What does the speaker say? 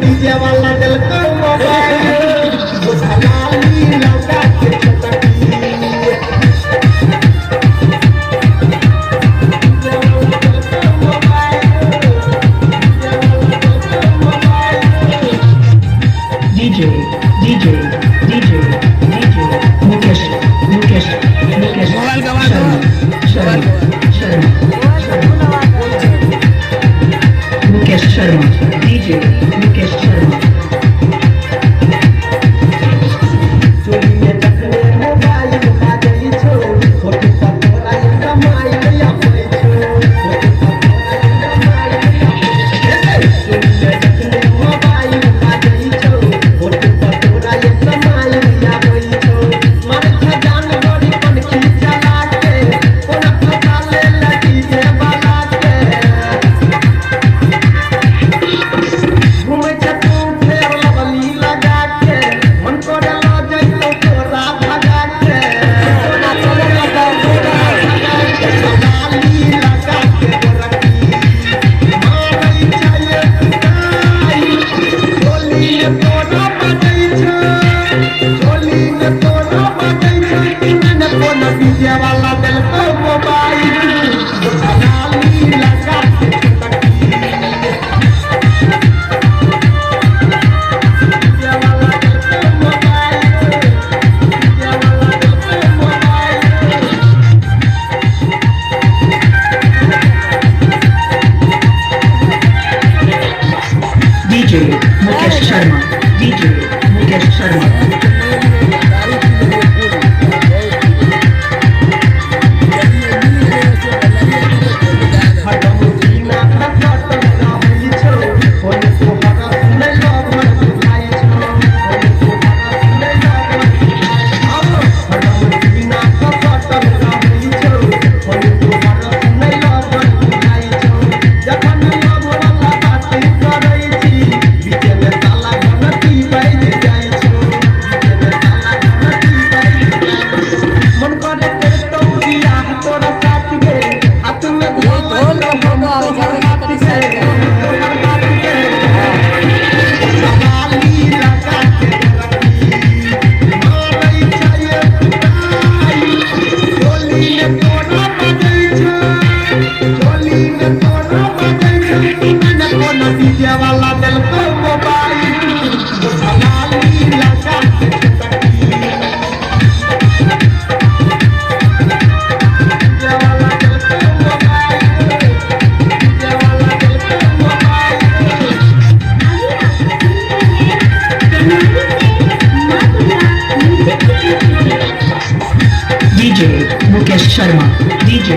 DJ वाला दिल को मोबाइल बुझाली लगा के चटकी DJ, DJ, DJ, DJ, Mukesh, Mukesh, Mukesh, mobile का बात Sharma, Sharma, Sharma, Mukesh Sharma, DJ, Mukesh Sharma. चोरी में टकरे मोबाइल खा गई छो छोटे पतोरा ये कमाई लिया पैसो छोटे पतोरा ये कमाई लिया चोरी में टकरे मोबाइल खा गई छो छोटे पतोरा ये कमाई लिया पैसो मारे खजान बड़ी कन खींचा लाके कोना फसा ले लगी के बाला के घूमे छतू फेर लवली लगा के मन करे लो जइतो तोरा भगा के सोना चले लगा तोरा भगा के सवाली लगा के गोरकी मारई चाहिए आई चोली में तोरा बजई छ चोली में तोरा बजई छ मैंने कोना डीजे वाला दिल को मोबाइल सवाली लगा के चटकी DJ, Mukesh Sharma, DJ, Mukesh Sharma. DJ वाला दिल को मोबाइल सवाली लगा के चटकी डीजे वाला दिल को मोबाइल डीजे वाला दिल को mobile DJ, Mukesh Sharma, DJ,